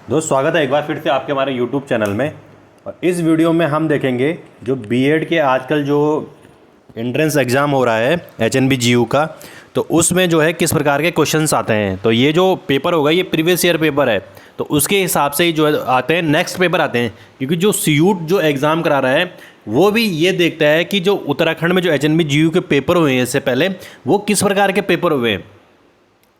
दोस्त स्वागत है एक बार फिर से आपके हमारे YouTube चैनल में। और इस वीडियो में हम देखेंगे जो बीएड के आजकल जो एंट्रेंस एग्ज़ाम हो रहा है HNB GU का, तो उसमें जो है किस प्रकार के क्वेश्चंस आते हैं। तो ये जो पेपर होगा ये प्रीवियस ईयर पेपर है, तो उसके हिसाब से ही जो है आते हैं, नेक्स्ट पेपर आते हैं। क्योंकि जो सीयूट जो एग्ज़ाम करा रहा है वो भी ये देखता है कि जो उत्तराखंड में जो HNB GU के पेपर हुए हैं इससे पहले वो किस प्रकार के पेपर हुए हैं,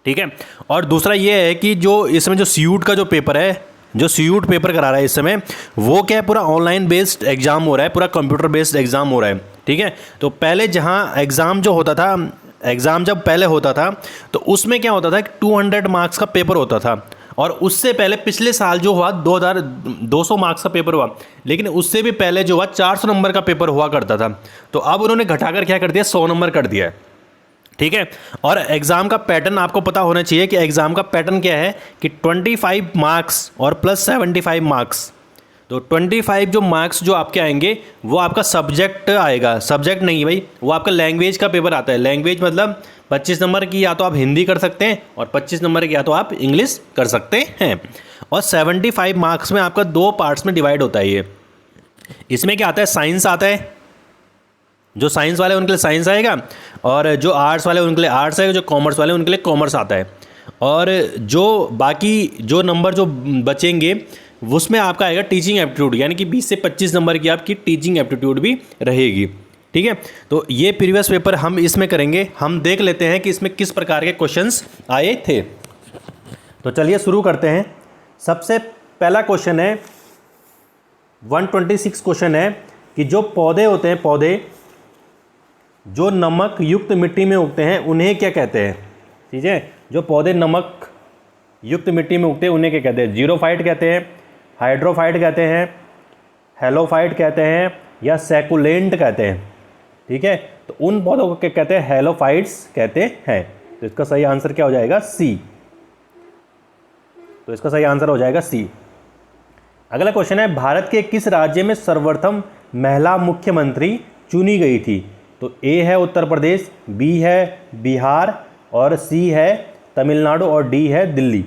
ठीक है। और दूसरा ये है कि जो इसमें जो सीयूट का जो पेपर है, जो सीयूट पेपर करा रहा है इस समय, वो क्या है, पूरा ऑनलाइन बेस्ड एग्जाम हो रहा है, पूरा कंप्यूटर बेस्ड एग्जाम हो रहा है, ठीक है। तो पहले जहाँ एग्ज़ाम जो होता था, एग्ज़ाम जब पहले होता था तो उसमें क्या होता था कि 200 मार्क्स का पेपर होता था। और उससे पहले पिछले साल जो हुआ 2200 मार्क्स का पेपर हुआ, लेकिन उससे भी पहले जो हुआ 400 नंबर का पेपर हुआ करता था। तो अब उन्होंने घटाकर क्या कर दिया, 100 नंबर कर दिया है, ठीक है। और एग्ज़ाम का पैटर्न आपको पता होना चाहिए कि एग्ज़ाम का पैटर्न क्या है कि 25 मार्क्स और प्लस 75 मार्क्स। तो 25 जो मार्क्स जो आपके आएंगे वो आपका सब्जेक्ट आएगा, सब्जेक्ट नहीं भाई, वो आपका लैंग्वेज का पेपर आता है। लैंग्वेज मतलब 25 नंबर की या तो आप हिंदी कर सकते हैं और 25 नंबर की या तो आप इंग्लिश कर सकते हैं। और 75 मार्क्स में आपका 2 पार्ट्स में डिवाइड होता है ये। इसमें क्या आता है, साइंस आता है, जो साइंस वाले उनके लिए साइंस आएगा, और जो आर्ट्स वाले उनके लिए आर्ट्स आएगा, जो कॉमर्स वाले उनके लिए कॉमर्स आता है। और जो बाकी जो नंबर जो बचेंगे उसमें आपका आएगा टीचिंग एप्टीट्यूड, यानी कि 20 से 25 नंबर की आपकी टीचिंग एप्टीट्यूड भी रहेगी, ठीक है। तो ये प्रीवियस पेपर हम इसमें करेंगे। हम देख लेते हैं कि इसमें किस प्रकार के क्वेश्चंस आए थे। तो चलिए शुरू करते हैं। सबसे पहला क्वेश्चन है 126 क्वेश्चन है कि जो पौधे होते हैं, पौधे जो नमक युक्त मिट्टी में उगते हैं उन्हें क्या कहते हैं, ठीक है। जो पौधे नमक युक्त मिट्टी में उगते हैं उन्हें क्या कहते हैं, जीरोफाइट कहते हैं, हाइड्रोफाइट कहते हैं, हेलोफाइट कहते हैं, या सैकुलेंट कहते हैं, ठीक है। तो उन पौधों को क्या कहते हैं, हेलोफाइट्स कहते हैं। तो इसका सही आंसर क्या हो जाएगा, सी। तो इसका सही आंसर हो जाएगा सी। अगला क्वेश्चन है भारत के किस राज्य में सर्वप्रथम महिला मुख्यमंत्री चुनी गई थी। तो ए है उत्तर प्रदेश, बी है बिहार, और सी है तमिलनाडु, और डी है दिल्ली।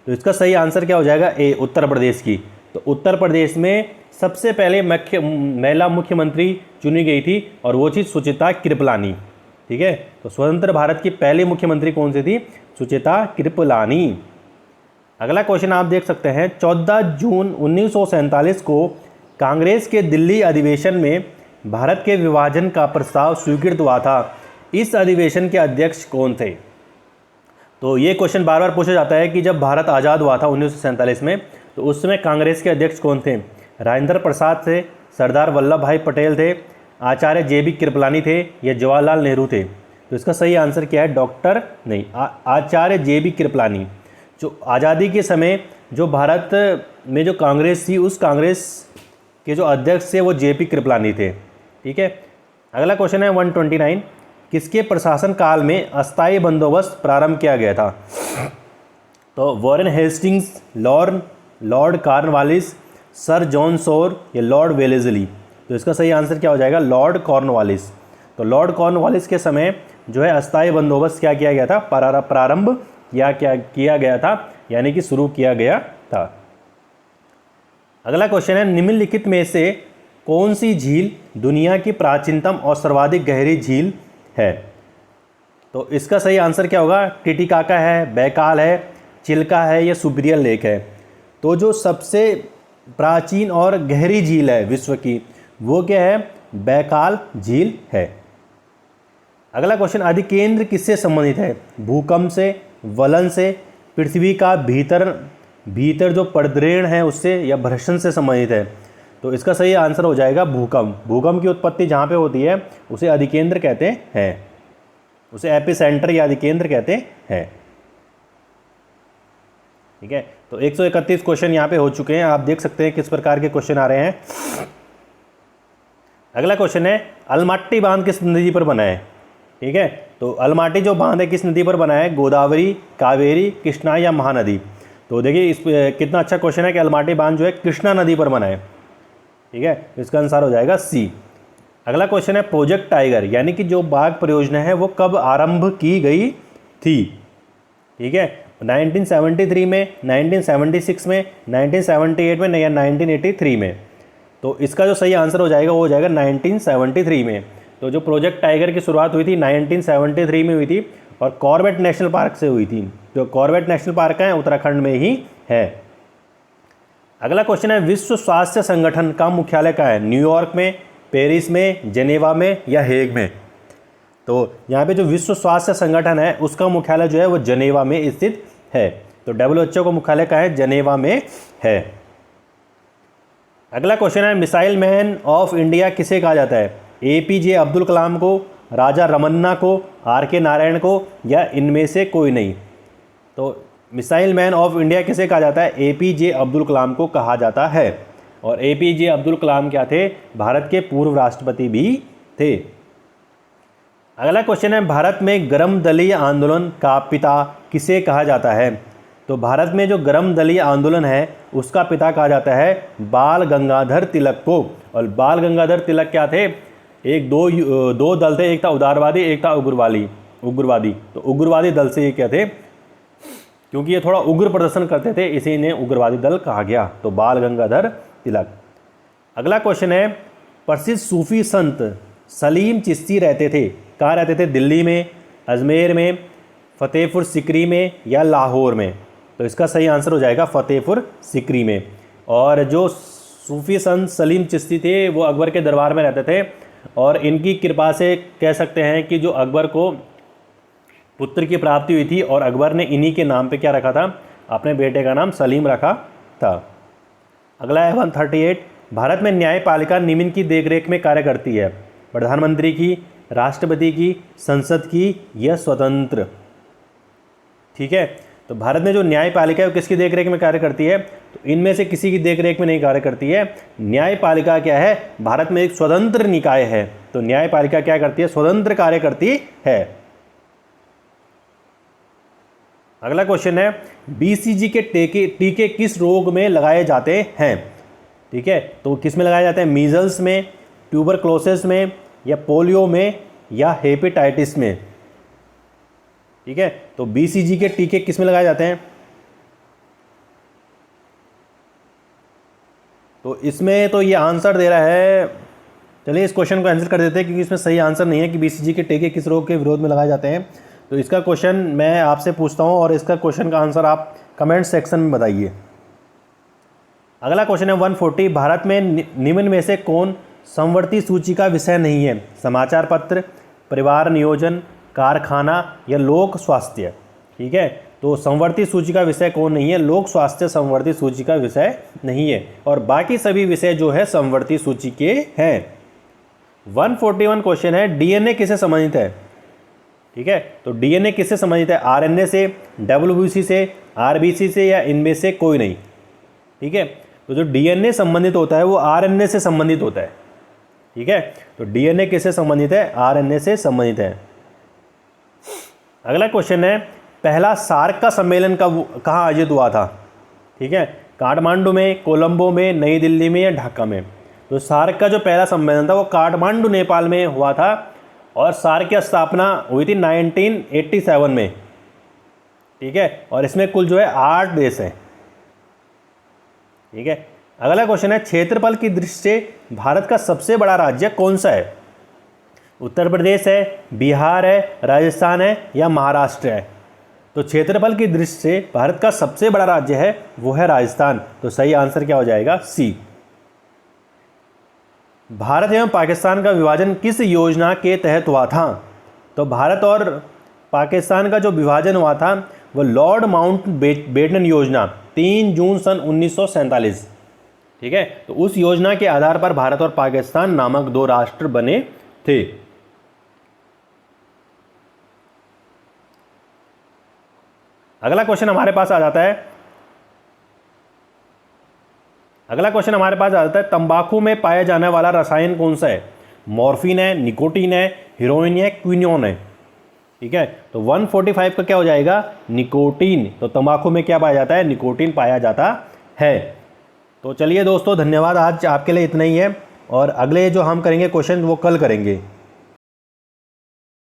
तो इसका सही आंसर क्या हो जाएगा, ए, उत्तर प्रदेश की। तो उत्तर प्रदेश में सबसे पहले महिला मुख्यमंत्री चुनी गई थी और वो थी सुचिता कृपलानी, ठीक है। तो स्वतंत्र भारत की पहली मुख्यमंत्री कौन सी थी, सुचिता कृपलानी। अगला क्वेश्चन आप देख सकते हैं 14 जून 1947 को कांग्रेस के दिल्ली अधिवेशन में भारत के विभाजन का प्रस्ताव स्वीकृत हुआ था। इस अधिवेशन के अध्यक्ष कौन थे। तो ये क्वेश्चन बार बार पूछा जाता है कि जब भारत आज़ाद हुआ था 1947 में, तो उस समय कांग्रेस के अध्यक्ष कौन थे। राजेंद्र प्रसाद थे, सरदार वल्लभ भाई पटेल थे, आचार्य JB कृपलानी थे, या जवाहरलाल नेहरू थे। तो इसका सही आंसर क्या है, डॉक्टर नहीं, आचार्य JB कृपलानी। जो आज़ादी के समय जो भारत में जो कांग्रेस थी, उस कांग्रेस के जो अध्यक्ष थे वो JP कृपलानी थे, ठीक है। अगला क्वेश्चन है 129, किसके प्रशासन काल में अस्थायी बंदोबस्त प्रारंभ किया गया था। तो Warren Hastings, Lord Cornwallis, sir John Shore, या लॉर्ड वेलेस्ली। तो इसका सही आंसर क्या हो जाएगा, लॉर्ड कॉर्नवालिस। तो लॉर्ड कॉर्नवालिस के समय जो है अस्थायी बंदोबस्त क्या किया गया था, प्रारंभ किया गया था, यानी कि शुरू किया गया था। अगला क्वेश्चन है निम्नलिखित में से कौन सी झील दुनिया की प्राचीनतम और सर्वाधिक गहरी झील है। तो इसका सही आंसर क्या होगा, टिटिकाका है, बैकाल है, चिल्का है, या सुपीरियर लेक है। तो जो सबसे प्राचीन और गहरी झील है विश्व की, वो क्या है, बैकाल झील है। अगला क्वेश्चन अधिकेंद्र किससे संबंधित है, भूकंप से, वलन से, पृथ्वी का भीतर जो प्रद्रेण है उससे, या भ्रष्ण से संबंधित है। तो इसका सही आंसर हो जाएगा भूकंप। भूकंप की उत्पत्ति जहाँ पे होती है उसे अधिकेंद्र कहते हैं, उसे एपिसेंटर या अधिकेंद्र कहते हैं, ठीक है। तो 131 क्वेश्चन यहाँ पे हो चुके हैं। आप देख सकते हैं किस प्रकार के क्वेश्चन आ रहे हैं। अगला क्वेश्चन है अलमाटी बांध किस नदी पर बना है, ठीक है। तो अलमाटी जो बांध है किस नदी पर बना है, गोदावरी, कावेरी, कृष्णा, या महानदी। तो देखिए इस कितना अच्छा क्वेश्चन है कि अलमाटी बांध जो है कृष्णा नदी पर बना है, ठीक है। इसका आंसर हो जाएगा सी। अगला क्वेश्चन है प्रोजेक्ट टाइगर, यानी कि जो बाघ परियोजना है वो कब आरंभ की गई थी, ठीक है। 1973 में, 1976 में, 1978 में या 1983 में। तो इसका जो सही आंसर हो जाएगा वो हो जाएगा 1973 में। तो जो प्रोजेक्ट टाइगर की शुरुआत हुई थी 1973 में हुई थी और कॉर्बेट नेशनल पार्क से हुई थी। जो कॉर्बेट नेशनल पार्क है उत्तराखंड में ही है। अगला क्वेश्चन है विश्व स्वास्थ्य संगठन का मुख्यालय कहाँ है? न्यूयॉर्क में, पेरिस में, जेनेवा में या हेग में? तो यहाँ पे जो विश्व स्वास्थ्य संगठन है उसका मुख्यालय जो है वो जेनेवा में स्थित है। तो WHO का मुख्यालय कहाँ है? जेनेवा में है। अगला क्वेश्चन है मिसाइल मैन ऑफ इंडिया किसे कहा जाता है? APJ अब्दुल कलाम को, राजा रमन्ना को, RK नारायण को या इनमें से कोई नहीं? तो मिसाइल मैन ऑफ इंडिया किसे कहा जाता है? APJ अब्दुल कलाम को कहा जाता है। और APJ अब्दुल कलाम क्या थे? भारत के पूर्व राष्ट्रपति भी थे। अगला क्वेश्चन है भारत में गर्म दलीय आंदोलन का पिता किसे कहा जाता है? तो भारत में जो गर्म दलीय आंदोलन है उसका पिता कहा जाता है बाल गंगाधर तिलक को। और बाल गंगाधर तिलक क्या थे? दो दल थे, एक था उदारवादी, एक था उग्रवादी। तो उग्रवादी दल से ये क्या थे? क्योंकि ये थोड़ा उग्र प्रदर्शन करते थे इसे इन्हें उग्रवादी दल कहा गया। तो बाल गंगाधर तिलक। अगला क्वेश्चन है प्रसिद्ध सूफी संत सलीम चिश्ती रहते थे, कहाँ रहते थे? दिल्ली में, अजमेर में, फतेहपुर सिकरी में या लाहौर में? तो इसका सही आंसर हो जाएगा फतेहपुर सिकरी में। और जो सूफी संत सलीम चिश्ती थे वो अकबर के दरबार में रहते थे और इनकी कृपा से कह सकते हैं कि जो अकबर को पुत्र की प्राप्ति हुई थी और अकबर ने इन्हीं के नाम पे क्या रखा था? अपने बेटे का नाम सलीम रखा था। अगला है 138 भारत में न्यायपालिका निम्न की देखरेख में कार्य करती है? प्रधानमंत्री की, राष्ट्रपति की, संसद की या स्वतंत्र? ठीक है, तो भारत में जो न्यायपालिका है वो किसकी देखरेख में कार्य करती है? तो इनमें से किसी की देखरेख में नहीं कार्य करती है। न्यायपालिका क्या है? भारत में एक स्वतंत्र निकाय है। तो न्यायपालिका क्या करती है? स्वतंत्र कार्य करती है। अगला क्वेश्चन है BCG के टीके किस रोग में लगाए जाते हैं? ठीक है, तो किस में लगाए जाते हैं? मीजल्स में, ट्यूबरक्लोसिस में या पोलियो में या हेपेटाइटिस में? ठीक है, तो BCG के टीके किस में लगाए जाते हैं? तो इसमें तो ये आंसर दे रहा है, चलिए इस क्वेश्चन को आंसर कर देते हैं क्योंकि इसमें सही आंसर नहीं है कि BCG के टीके किस रोग के विरोध में लगाए जाते हैं। तो इसका क्वेश्चन मैं आपसे पूछता हूँ और इसका क्वेश्चन का आंसर आप कमेंट सेक्शन में बताइए। अगला क्वेश्चन है 140 भारत में निम्न में से कौन समवर्ती सूची का विषय नहीं है? समाचार पत्र, परिवार नियोजन, कारखाना या लोक स्वास्थ्य? ठीक है, तो समवर्ती सूची का विषय कौन नहीं है? लोक स्वास्थ्य समवर्ती सूची का विषय नहीं है और बाकी सभी विषय जो है समवर्ती सूची के हैं। 141 क्वेश्चन है DNA किससे संबंधित है? ठीक है, तो DNA किससे संबंधित है? RNA से, WBC से, RBC से या इनमें से कोई नहीं? ठीक है, तो जो DNA संबंधित होता है वो RNA से संबंधित होता है। ठीक है, तो DNA किससे संबंधित है? RNA से संबंधित है। अगला क्वेश्चन है पहला सार्क का सम्मेलन कहाँ आयोजित हुआ था? ठीक है, काठमांडू में, कोलंबो में, नई दिल्ली में या ढाका में? तो सार्क का जो पहला सम्मेलन था वो काठमांडू नेपाल में हुआ था और सार्क की स्थापना हुई थी 1987 में। ठीक है, और इसमें कुल जो है 8 देश हैं। ठीक है, अगला क्वेश्चन है क्षेत्रफल की दृष्टि से भारत का सबसे बड़ा राज्य कौन सा है? उत्तर प्रदेश है, बिहार है, राजस्थान है या महाराष्ट्र है? तो क्षेत्रफल की दृष्टि से भारत का सबसे बड़ा राज्य है वो है राजस्थान। तो सही आंसर क्या हो जाएगा? सी। भारत एवं पाकिस्तान का विभाजन किस योजना के तहत हुआ था? तो भारत और पाकिस्तान का जो विभाजन हुआ था वो लॉर्ड माउंटबेटन योजना 3 जून सन 1947। ठीक है, तो उस योजना के आधार पर भारत और पाकिस्तान नामक 2 राष्ट्र बने थे। अगला क्वेश्चन हमारे पास आ जाता है तंबाकू में पाया जाने वाला रसायन कौन सा है? मॉर्फिन है, निकोटीन है, हीरोइन है, क्विनोन है? ठीक है, तो 145 का क्या हो जाएगा? निकोटीन। तो तंबाकू में क्या पाया जाता है? निकोटीन पाया जाता है। तो चलिए दोस्तों, धन्यवाद। आज आपके लिए इतना ही है और अगले जो हम करेंगे क्वेश्चन वो कल करेंगे।